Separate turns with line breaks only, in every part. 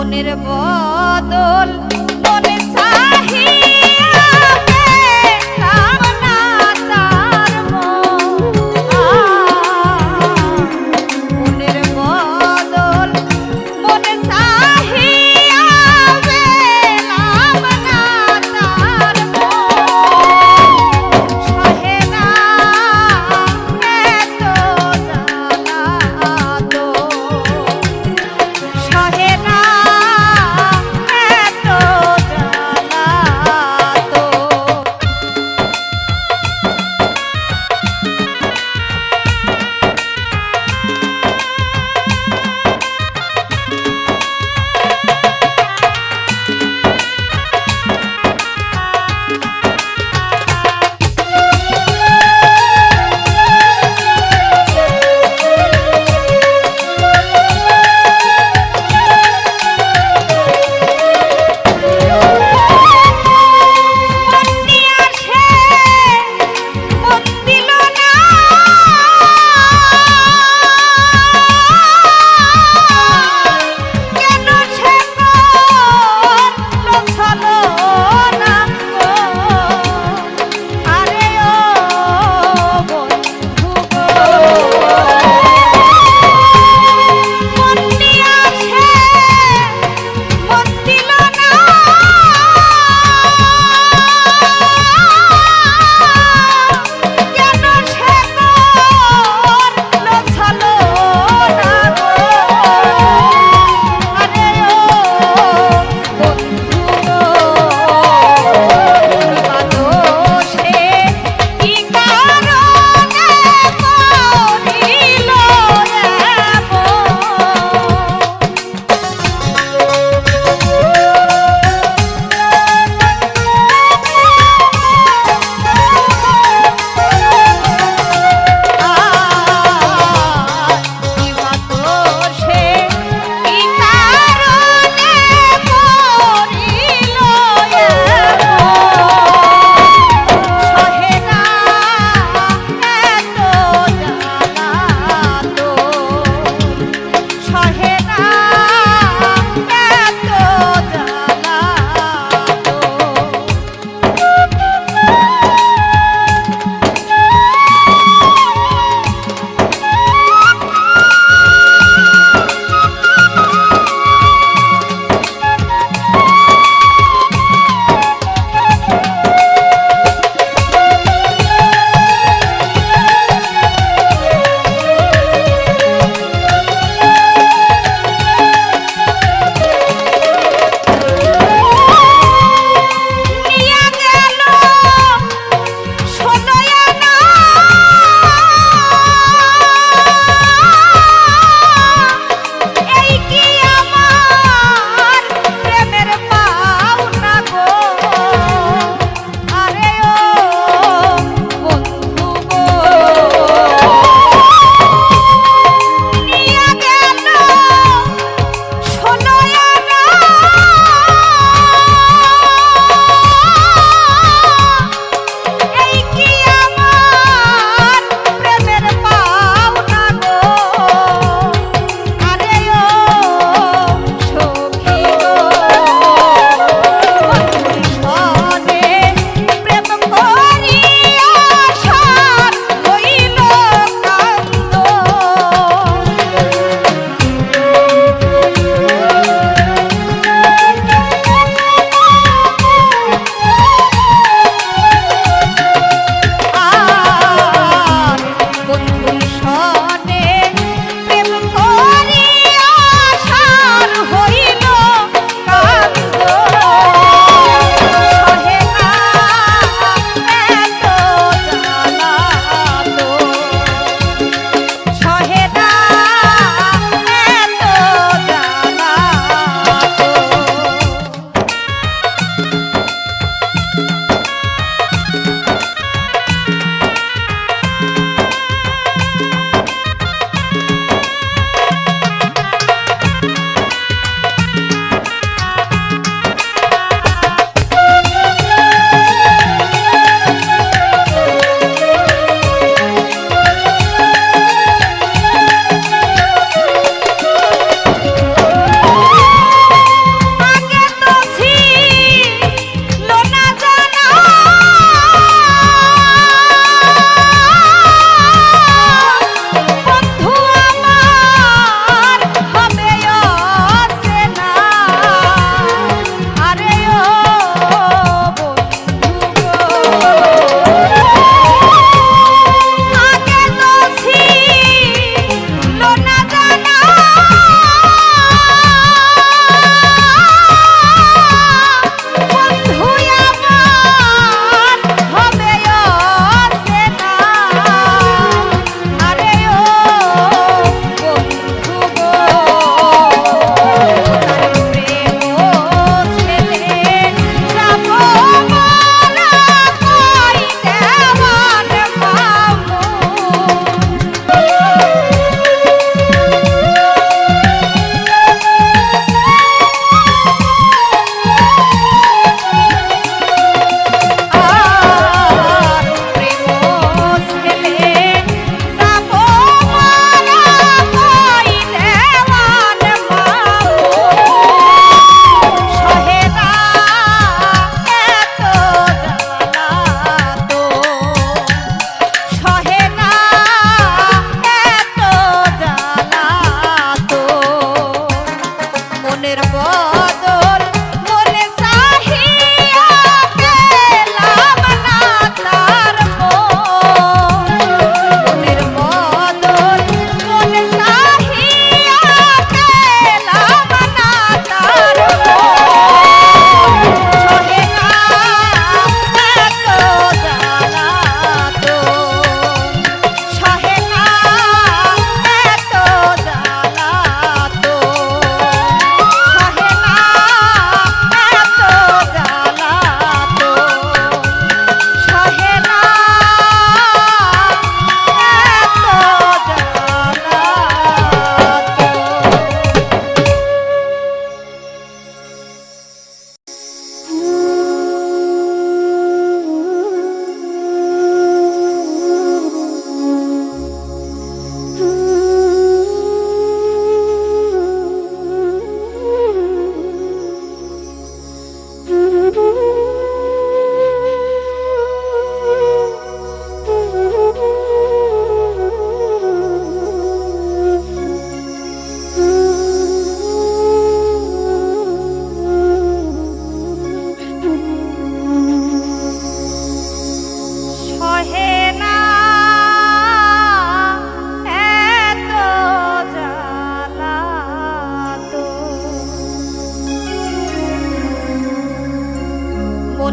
মনের বদল মনে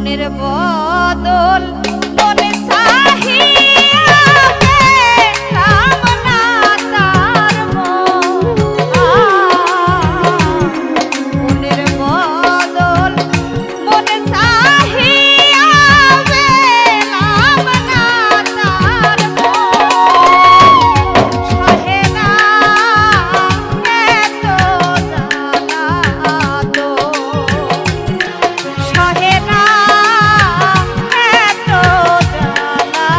মনের বদল মনে চাহিয়া পেলাম না তার মনের বদল মনে চাহিয়া পেলাম না তার সহে না এত জ্বালা তো সহে না এত জ্বালা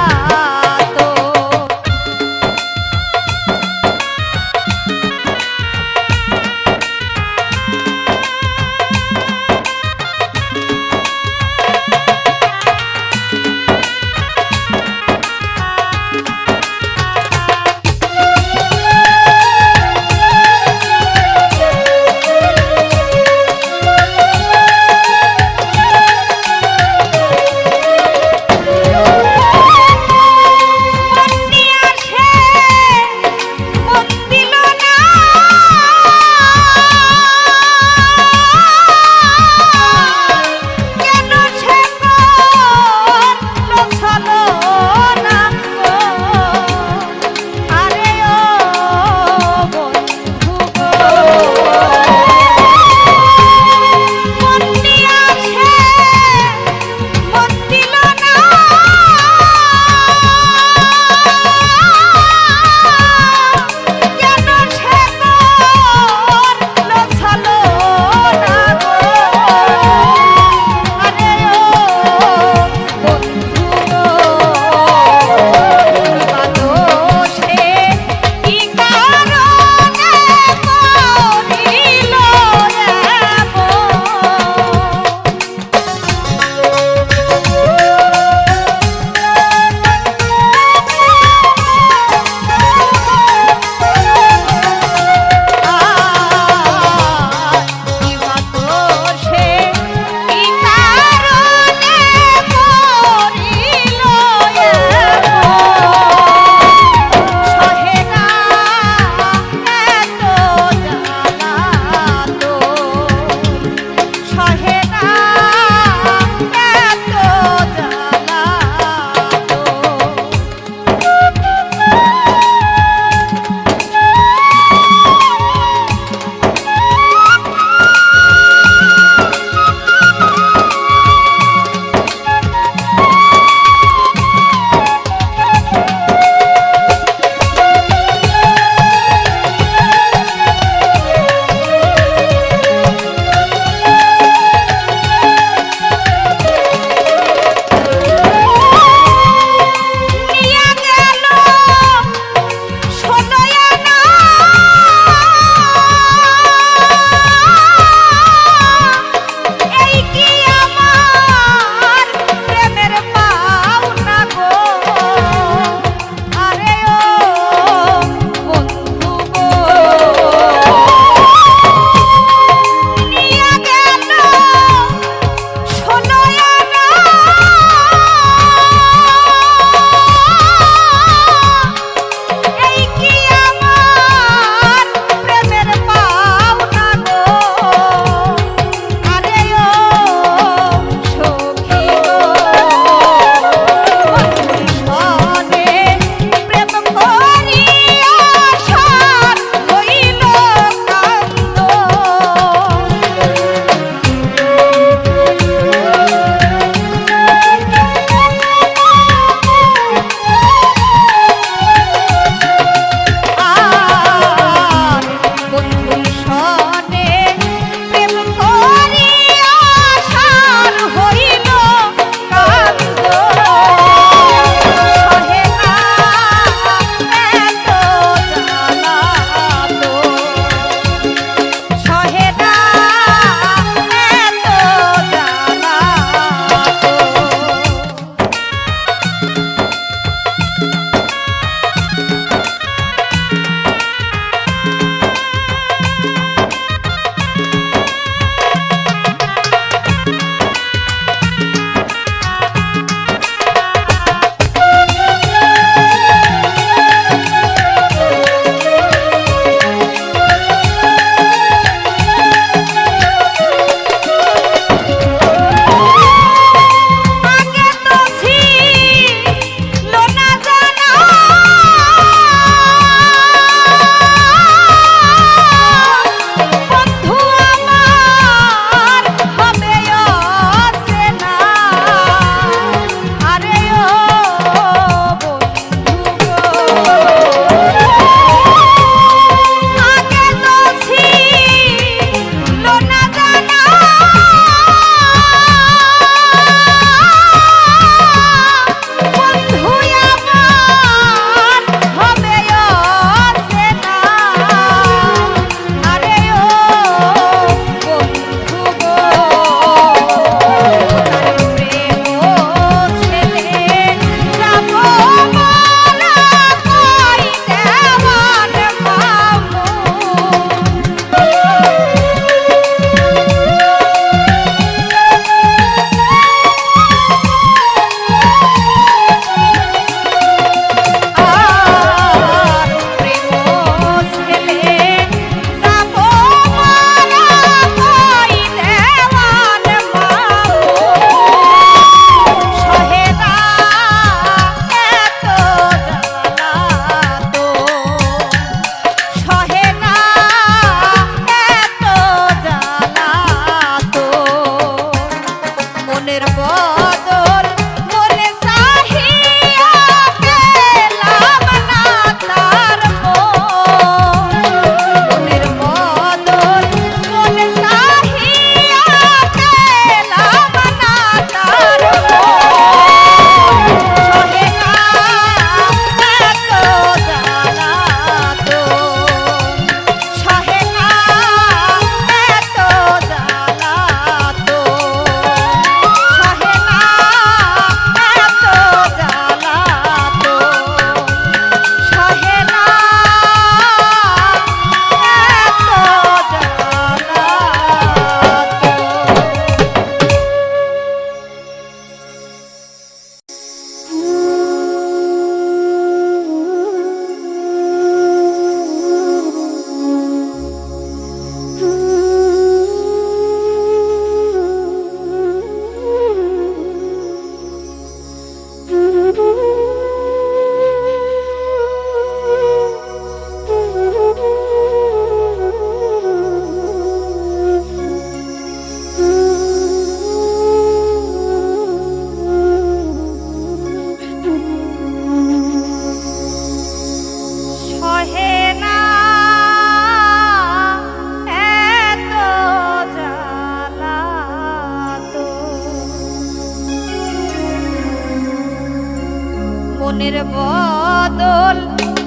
মনের বদল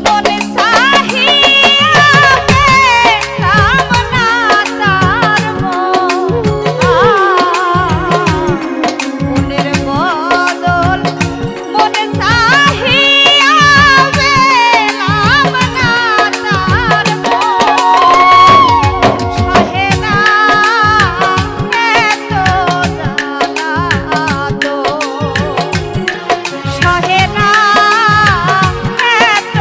মনে চাহিয়া পেলাম না তার মনের বদল মনে চাহিয়া পেলাম না তার সহে না এত জ্বালা তো সহে না এত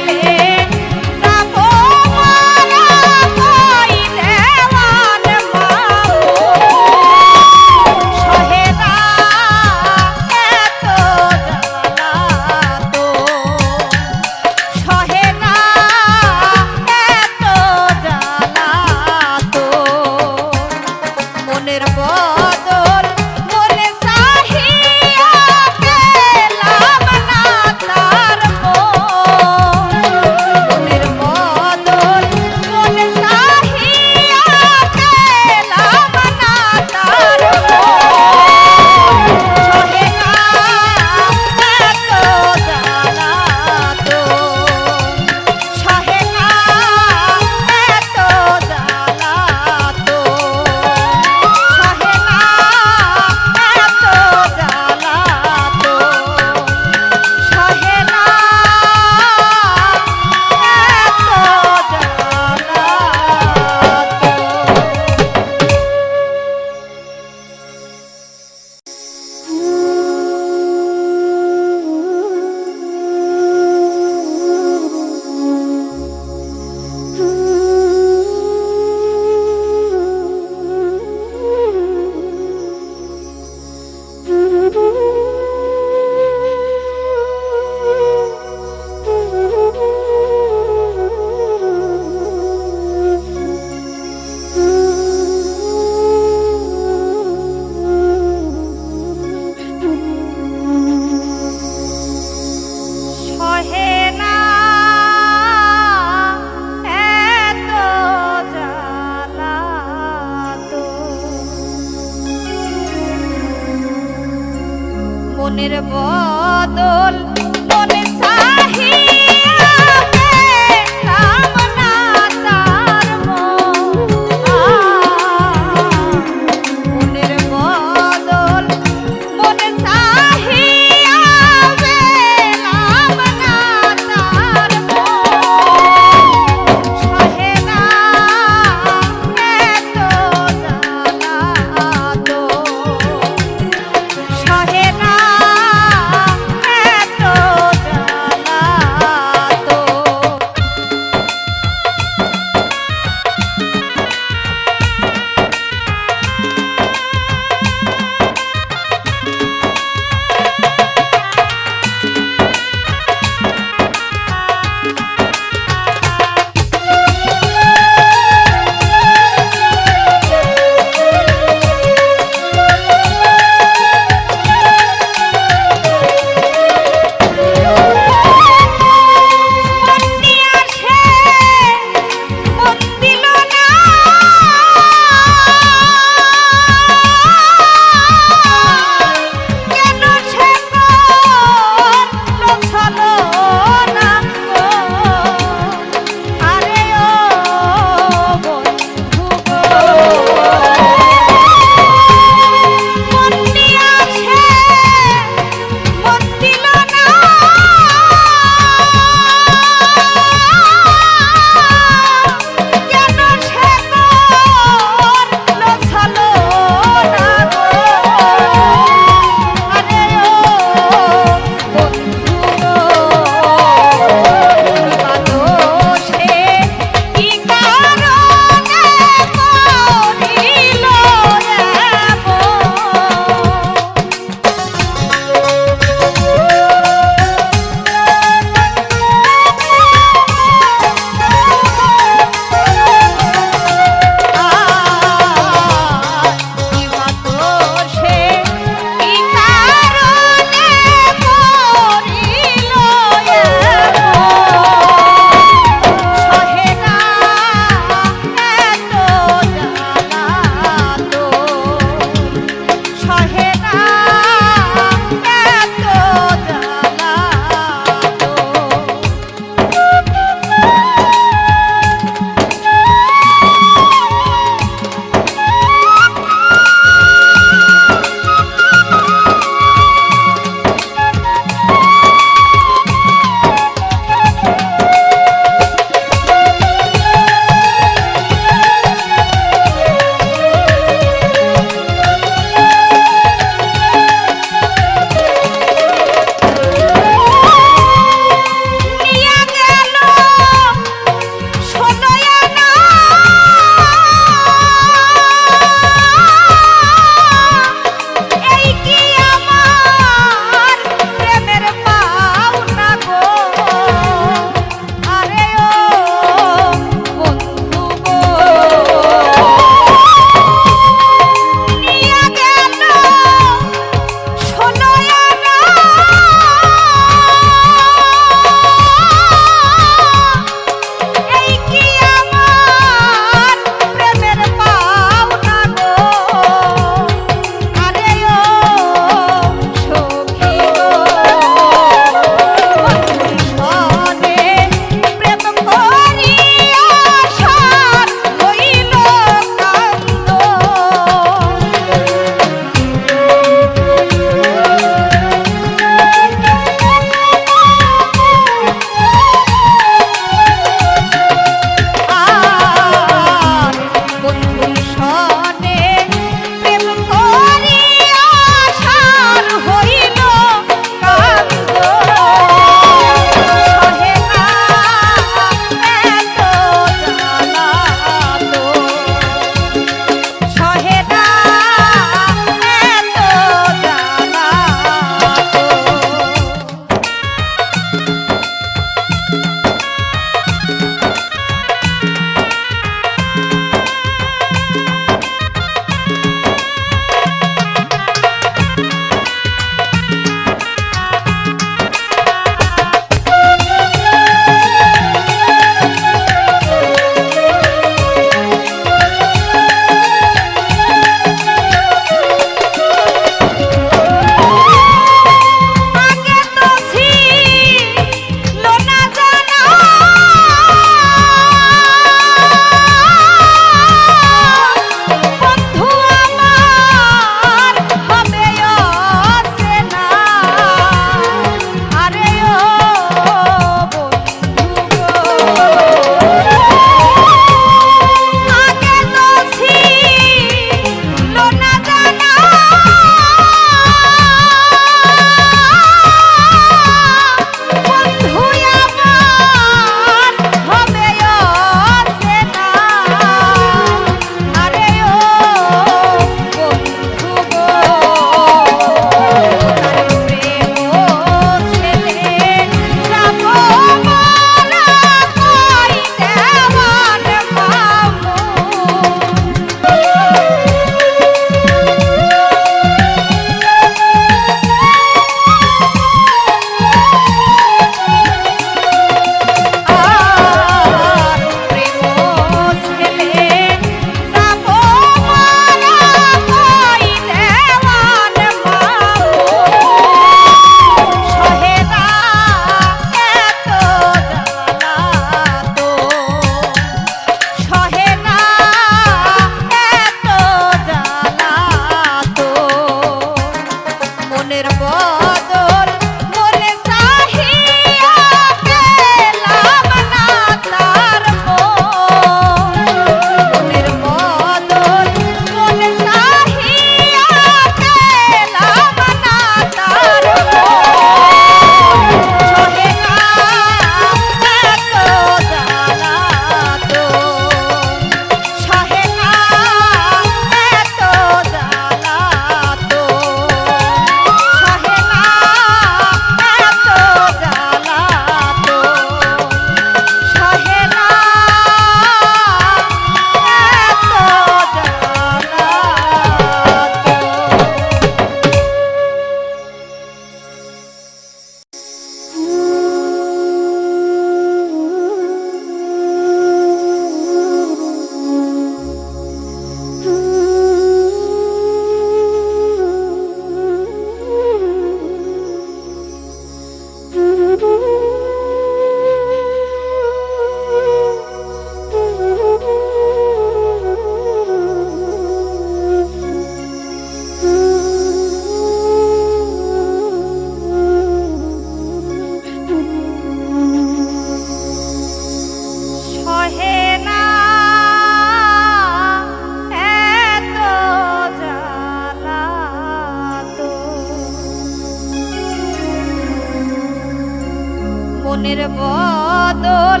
বদল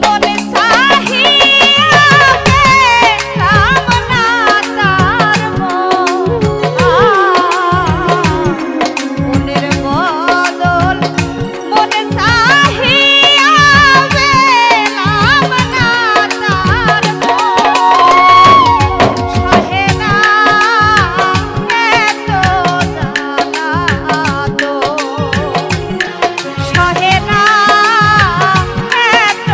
মনে চাহিয়া পেলাম না তার মনের বদল মনে চাহিয়া পেলাম না তার সহে না এত জ্বালা তো সহে না এত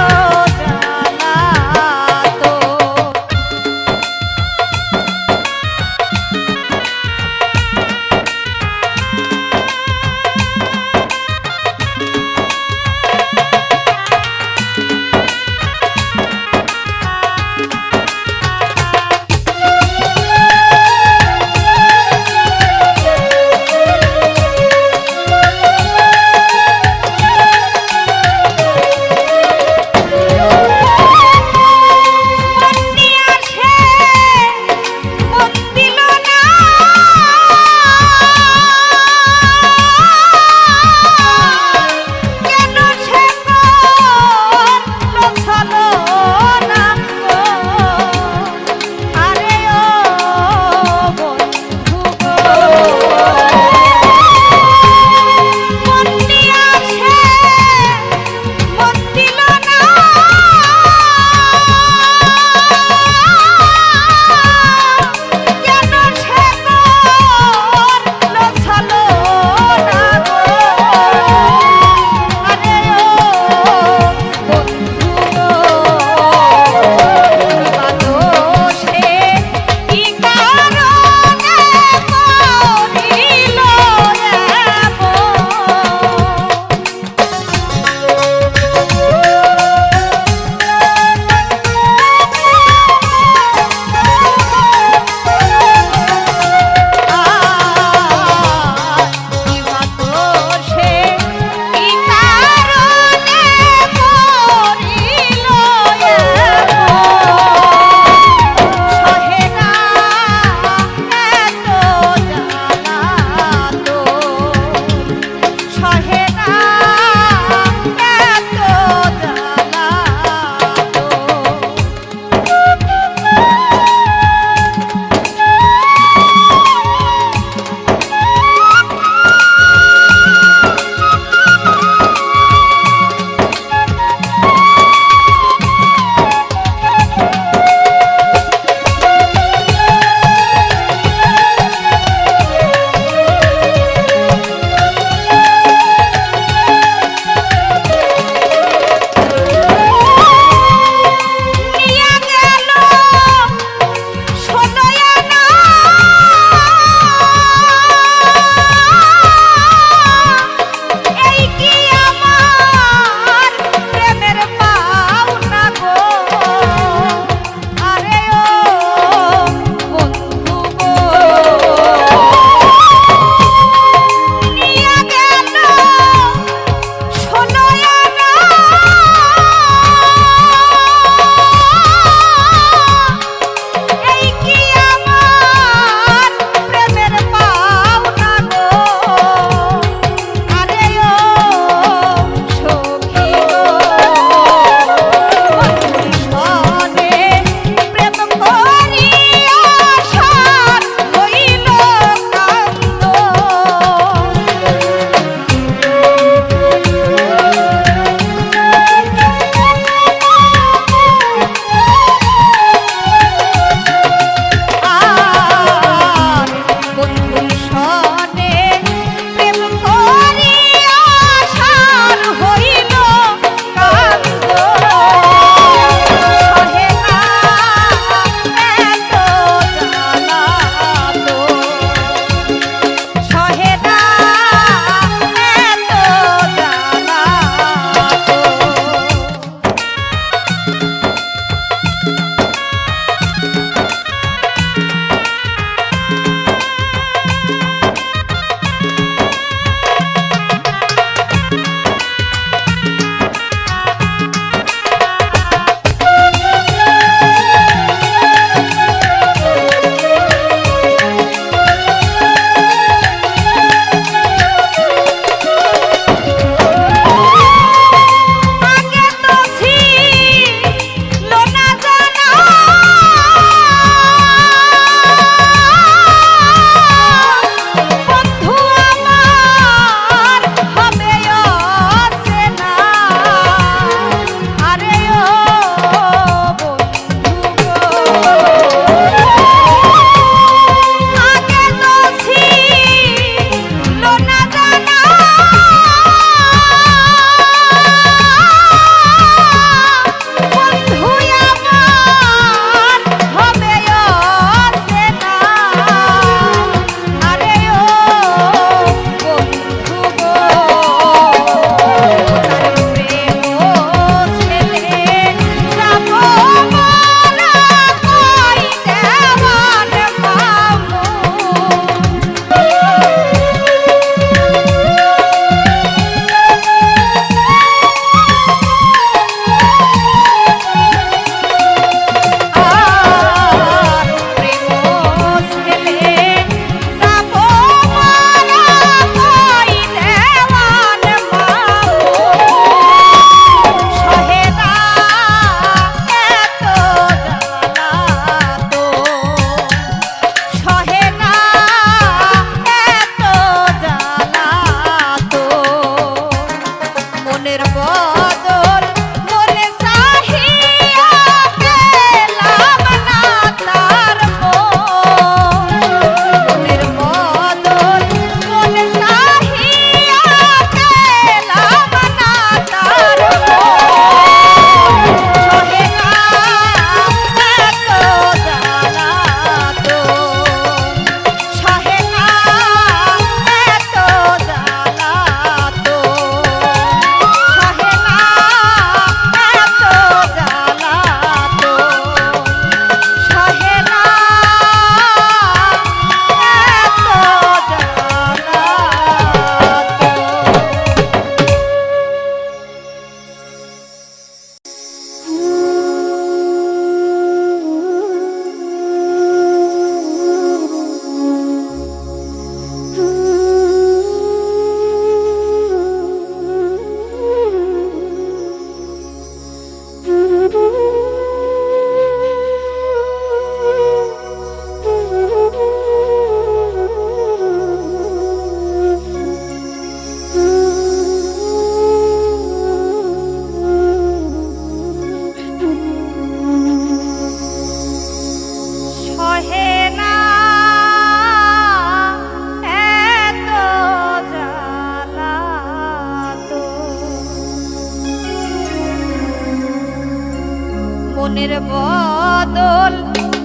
মনের বদল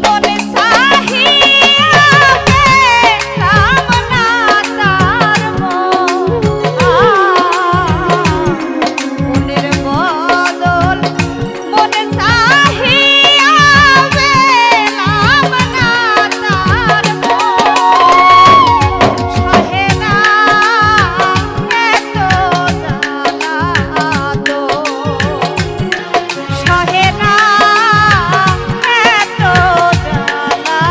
মনে চাহিয়া পেলাম না তার মনের বদল মনে চাহিয়া পেলাম না তার সহে না এত জ্বালা তো সহে না এত জ্বালা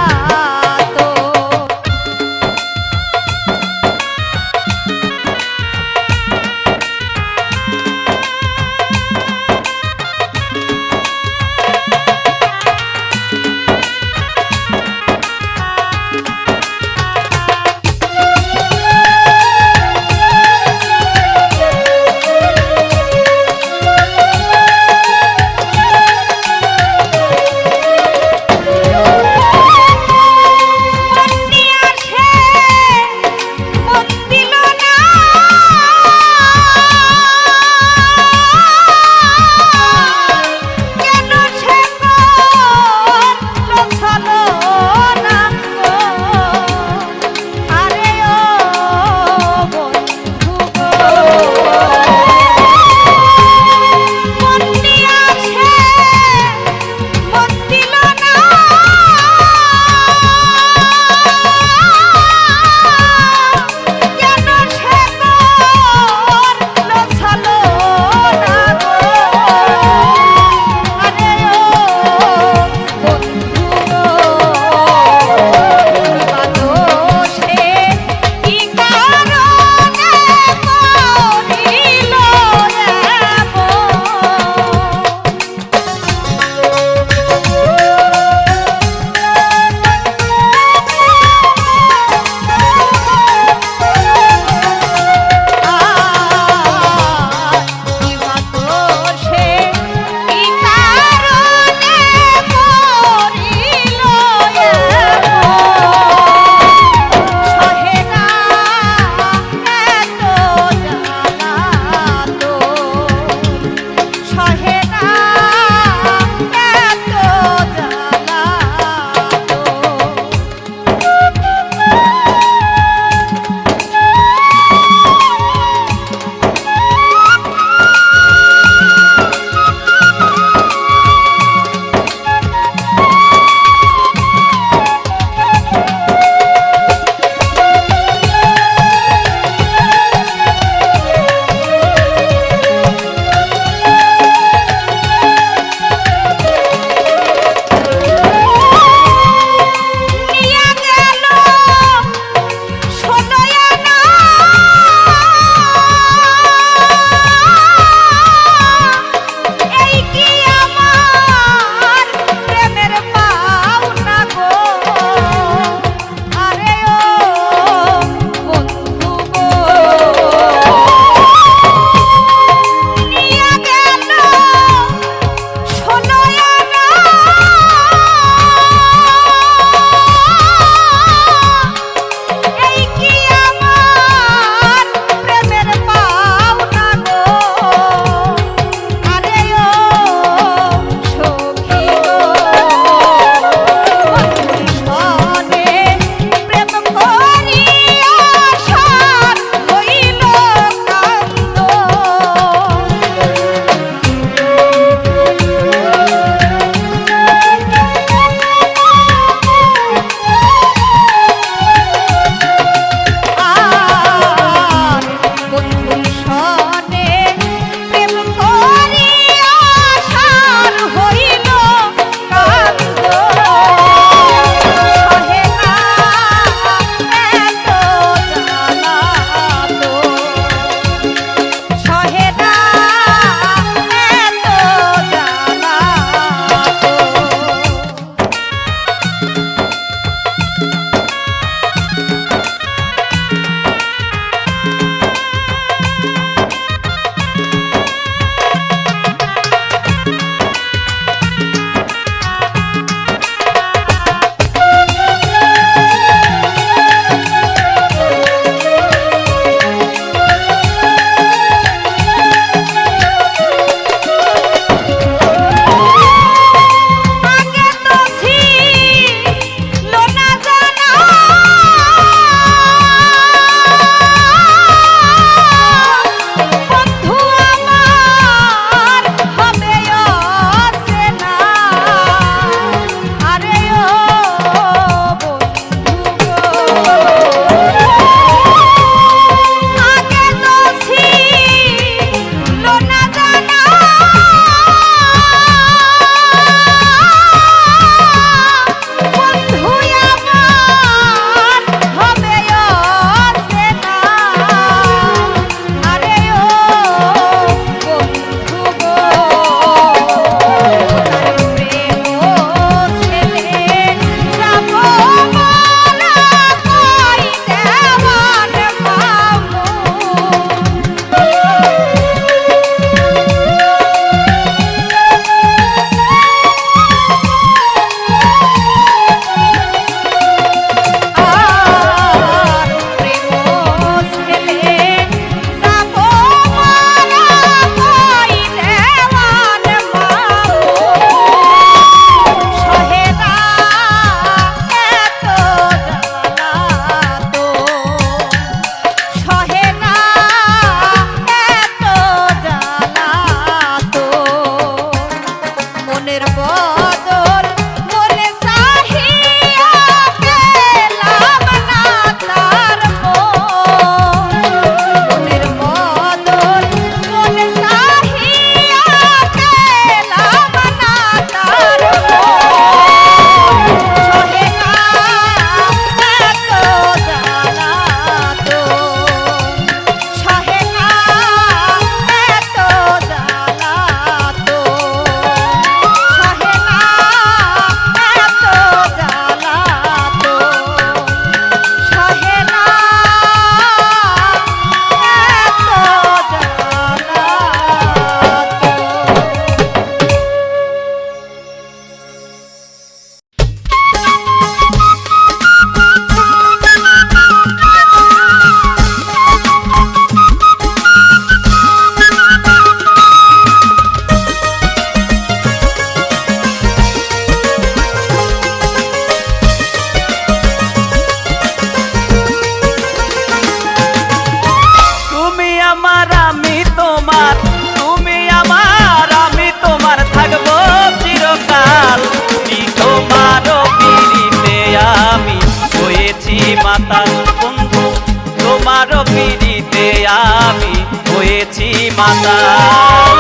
আমি হয়েছি মাতাল।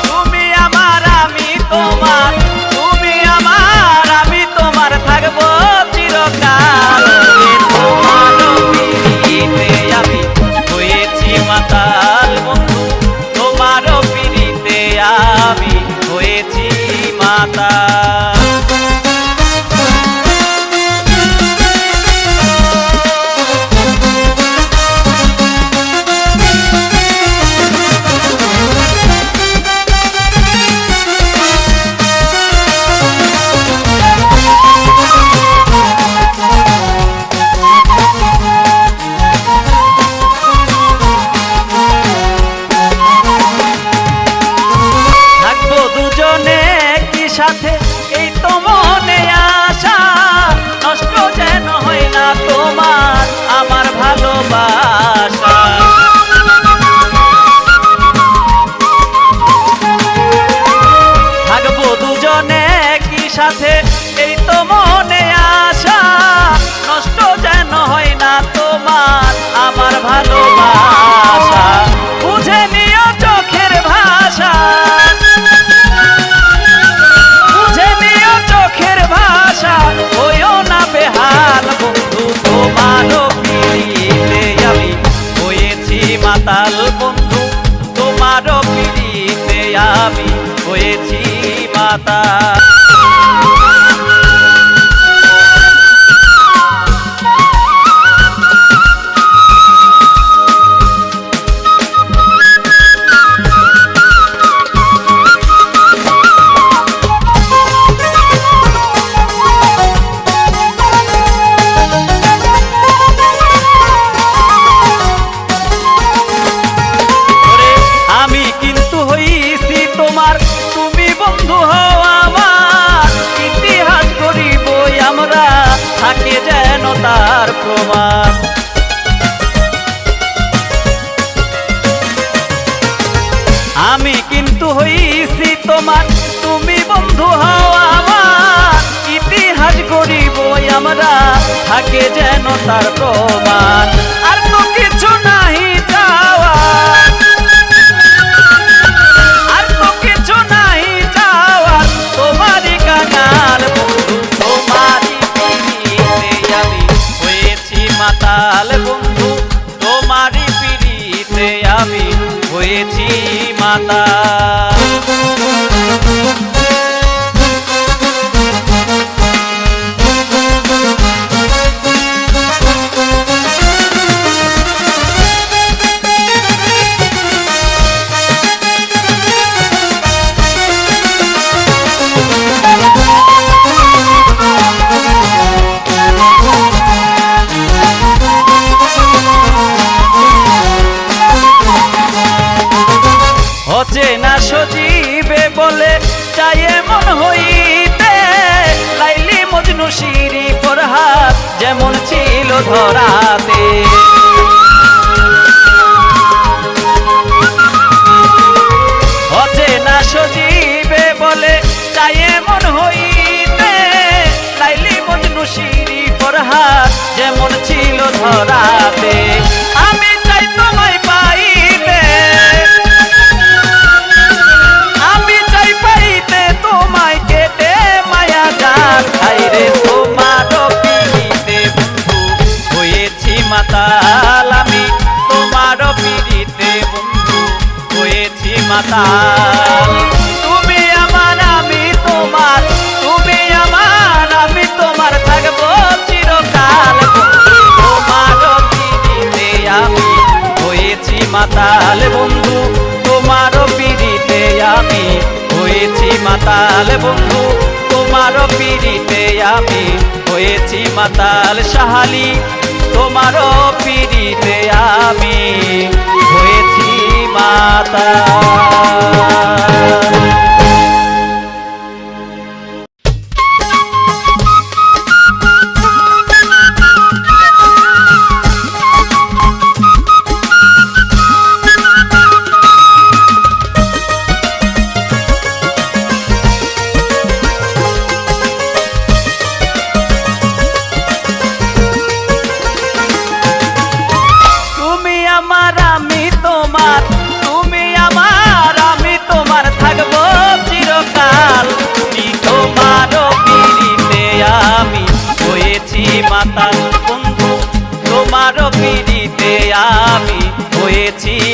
তুমি আমার আমি তোমার, তুমি আমার আমি তোমার, থাকবো চিরকাল। তোমার পিড়িতে আমি হয়েছি মাতাল বন্ধু, তোমার পিড়িতে আমি হয়েছি মাতাল। সাথে এই তো মনে আশা, নষ্ট যেন হয় না তোমার আমার ভালোবাসা। থাকবো দুজনে কি সাথে এই তো মনে আশা, নষ্ট যেন হয় না তোমার আমার ভালোবাসা। বুঝে নিও চোখের ভাষা, হইও না বেহাল বন্ধু, তোমারও পিড়িতে আমি হয়েছি মাতাল বন্ধু, তোমারও পিড়িতে আমি হয়েছি মাতাল। থাকে যেন তার প্রমাণ। আমি কিন্তু হইছি তোমার, তুমি বন্ধু হও আমার, ইতিহাস গড়িব আমরা, থাকে যেন তার প্রমাণ। আর তো কিছু নাহি চাওয়া, আর তো কিছু নাহি চাওয়া, তোমারই কাঙাল বন্ধু, তোমারই আমি হয়েছি মাতাল বন্ধু, তোমারই পিড়িতে আমি হয়েছি মাতাল। অচেনা সজীবে বলে চায়ে মন হইতে, লাইলি মজনু শিরি ফরহাদ যেমন ছিল ধরাতে। অচেনা সজীবে বলে চায়ে মন হইতে, লাইলি মজনু শিরি ফরহাদ যেমন ছিল ধরাতে। আমি চাই তোমায় পাইতে, আমি চাই পাইতে তোমায়, কেটে মায়া যাক আইরে তোমারও পিড়িতে বন্ধু হয়েছি মাতাল। আমি তোমারও পিড়িতে বন্ধু হয়েছি মাতাল। তুমি আমার আমি তোমার, তুমি আমার আমি তোমার, থাকবো চিরকাল বন্ধু, তোমারও পিড়িতে আমি হয়েছি মাতাল বন্ধু, তোমারও পিড়িতে আমি হয়েছি মাতাল বন্ধু, তোমারও পিড়িতে আমি হয়েছি মাতাল। সাহালি তোমারও পিড়িতে আমি হয়েছি মাতাল। আমার আমি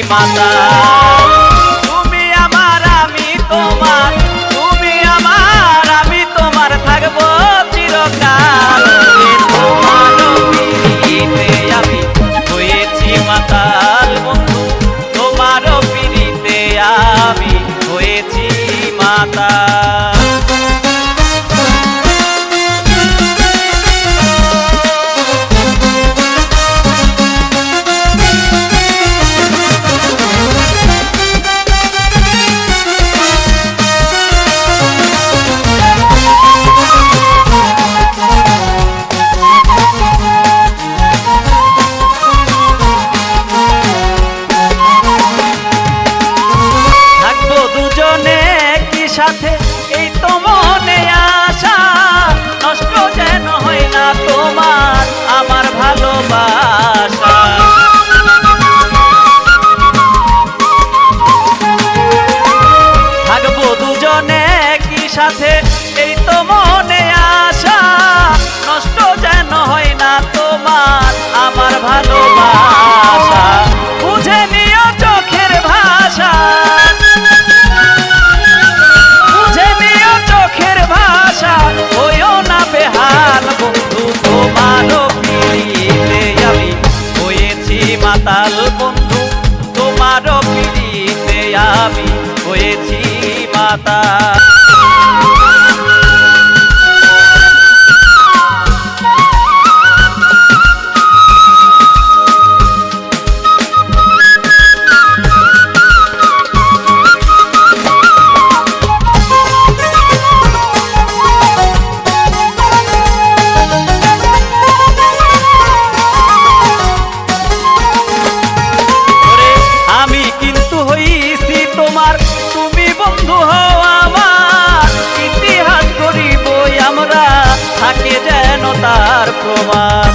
মাতাল তুমি আমার আমি তোমার তুমি আমার আমি তোমার থাকবো চিরকাল তোমার পিড়িতে আমি হয়েছি মাতাল বন্ধু তোমার পিড়িতে আমি হয়েছি মাতাল সাথে এই তো মনে আশা নষ্ট যেন হয় না তোমার আমার ভালোবাসা থাকবো দুজনে কি সাথে এই তো মনে আশা নষ্ট যেন হয় না তোমার আমার ভালোবাসা বুঝে নিও চোখের ভাষা মাতাল বন্ধু তোমার পিড়িতে আমি হয়েছি মাতাল থাকে যেন তার প্রমাণ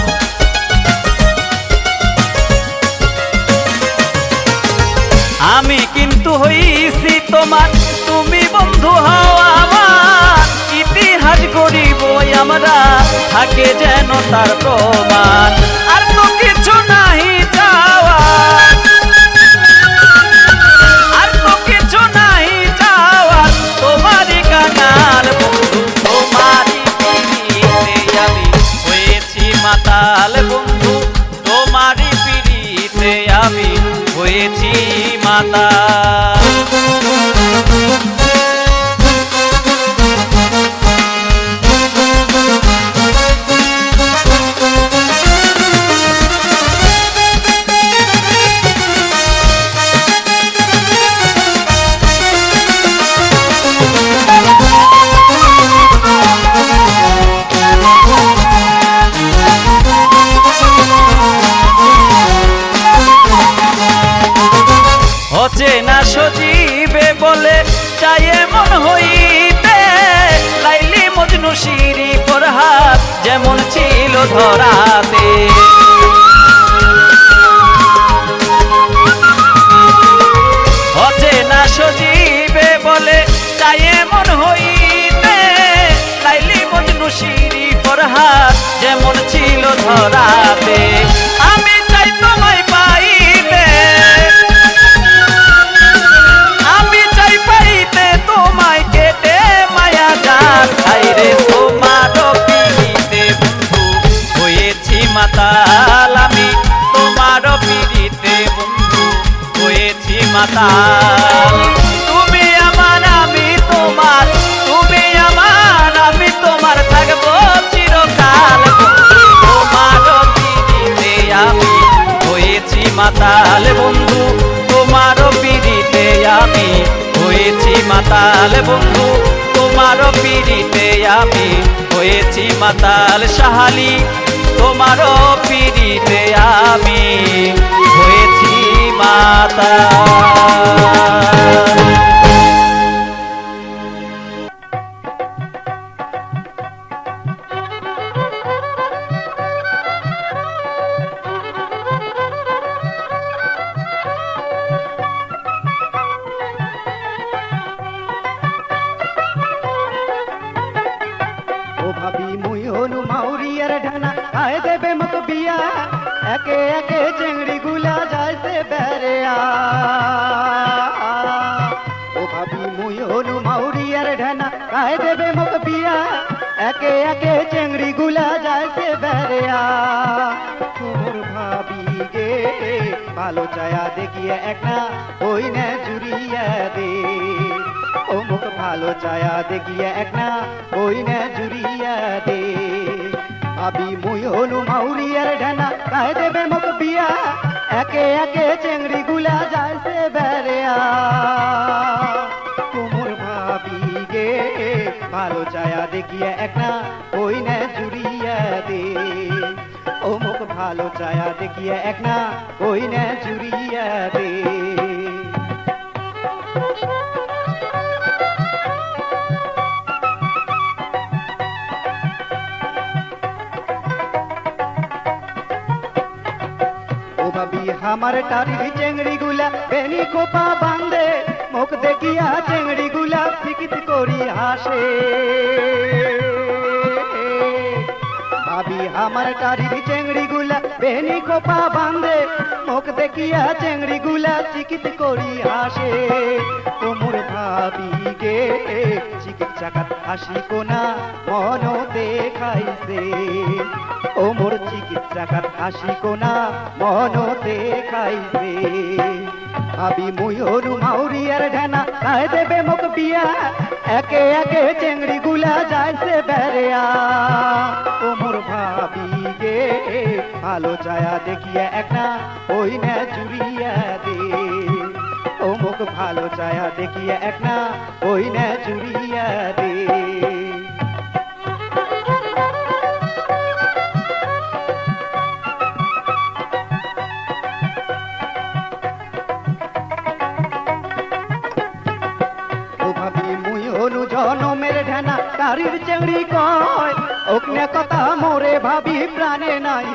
আমি কিন্তু হইছি তোমার তুমি বন্ধু হও আমার ইতিহাস গড়িব আমরা থাকে যেন তার প্রমাণ আর তো কিছু নাহি চাওয়া আর তো কিছু নাহি চাওয়া তোমারই কাঙাল বন্ধু তোমারই মাতাল বন্ধু তোমারই পিড়িতে আমি হয়েছি মাতাল অচেনা সজীবে বলে চাই মন হইতে লাইলি মজনু শিরি ফরহাদ যেমন ছিল ধরাতে অচেনা সজীবে বলে চাই মন হইতে লাইলি মজনু শিরি ফরহাদ যেমন ছিল ধরাতে আমি চাই তোমায় পাইতে তোমায় কেটে মায়া যাক আইরে তোমার পিড়িতে বন্ধু হয়েছি মাতাল আমি তোমার পিড়িতে বন্ধু হয়েছি মাতাল তুমি আমার আমি তোমার তুমি আমার আমি তোমার থাকবো চিরকাল তোমার পিড়িতে আমি হয়েছি মাতাল বন্ধু তোমার পিড়িতে আমি হয়েছি মাতাল বন্ধু তোমার পিড়িতে আমি হয়েছি মাতাল সাহালি তোমার পিড়িতে আমি হয়েছি মাতাল
কায় দেবে মক বিয়া একে একে চেংড়ি গুলা যাইছে বেড়েয়া ও ভাবি মুই হনু মাউরিয়ার ঢেনা কায় দেবে মক বিয়া একে একে চেংড়ি গুলা যাইছে বেড়েয়া তোর ভাবি গে ভালো চায়া দেখিয়ে একটা ওই না জুড়িয়া দে ও মুখ ভালো চায়া দেখিয়ে একটা ওই না জুড়িয়া দে ভাবি মুই হনু মাউরিয়ার ঢেনা কায় দেবে মুখ বিয়া একে একে চেংড়ি গুলা যাইছে বেড়েয়া তোমর ভাবি গে ভালো চায়া দেখিয়ে একটা ওই না জুড়িয়া দে ও মুখ ভালো চায়া দেখিয়ে একটা ওই না জুড়িয়া দে ভাবি আমার টারি চেংড়ি গুলা বেনি খোপা বান্ধে মুখ দেখিয়া চেংড়ি গুলা ফিকিত করি হাসে ভাবি আমার টারি চেংড়ি গুলা বেনি খোপা বান্ধে মুখ দেখিয়া চেংড়ি গুলা চিকিত করি হাসে তোমর ভাবি গে চিকিত চাকাত হাসি কোনা মন দেখাইছে ও মোর চিকিৎসাকার হাসি কোনা মন দেখাইছে ভাবি মুই হনু মাউরিয়ার ঢেনা কায় দেবে মুখ বিয়া একে একে চেংড়ি গুলা যাইছে বেড়েয়া ও মোর ভাবি গে ভালো চায়া দেখিয়া একটা ওই না জুড়িয়া দে ও মুখ ভালো চায়া দেখিয়া একটা ওই না জুড়িয়া দে জনমের ঢেনা তারির চেংড়ি কয় ওকনে কথা মোরে ভাবি প্রাণে নাই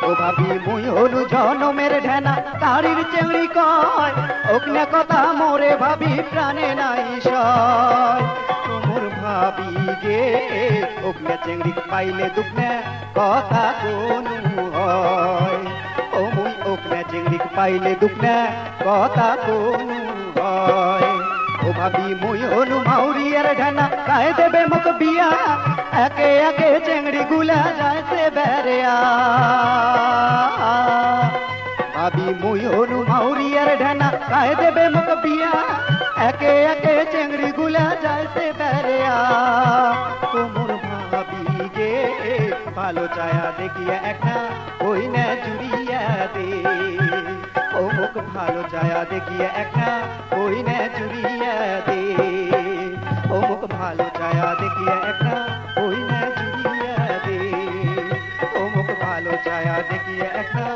ও ভাবি মুই হনু জনমের ঢেনা তারির চেংড়ি কয় ওকনে কথা মোরে ভাবি প্রাণে নাই তোমর ভাবি গে ওকনে চেংড়ি পাইলে দুঃখনে কথা কোনু হয় ও মুই ওকনে চেংড়ি পাইলে দুঃখনে কথা কোনু ও ভাবি মুই হনু মাউরিয়ার ঢেনা কায় দেবে মুখ বিয়া একে একে চেংড়ি গুলা যাইছে বেড়েয়া ভাবি মুই হনু মাউরিয়ার ঢেনা কায় দেবে মুখ বিয়া একে একে চেংড়ি গুলা যাইছে বেড়েয়া তোমর ভাবি গে ভালো চায়া দেখিয়া একটা ওই না জুড়িয়া দে ও মুখ ভালো চায়া দেখিয়া একটা ওই না জুড়িয়া দে ও মুখ ভালো চায়া দেখিয়া একটা ওই না জুড়িয়া দে ও মুখ ভালো চায়া দেখিয়া একটা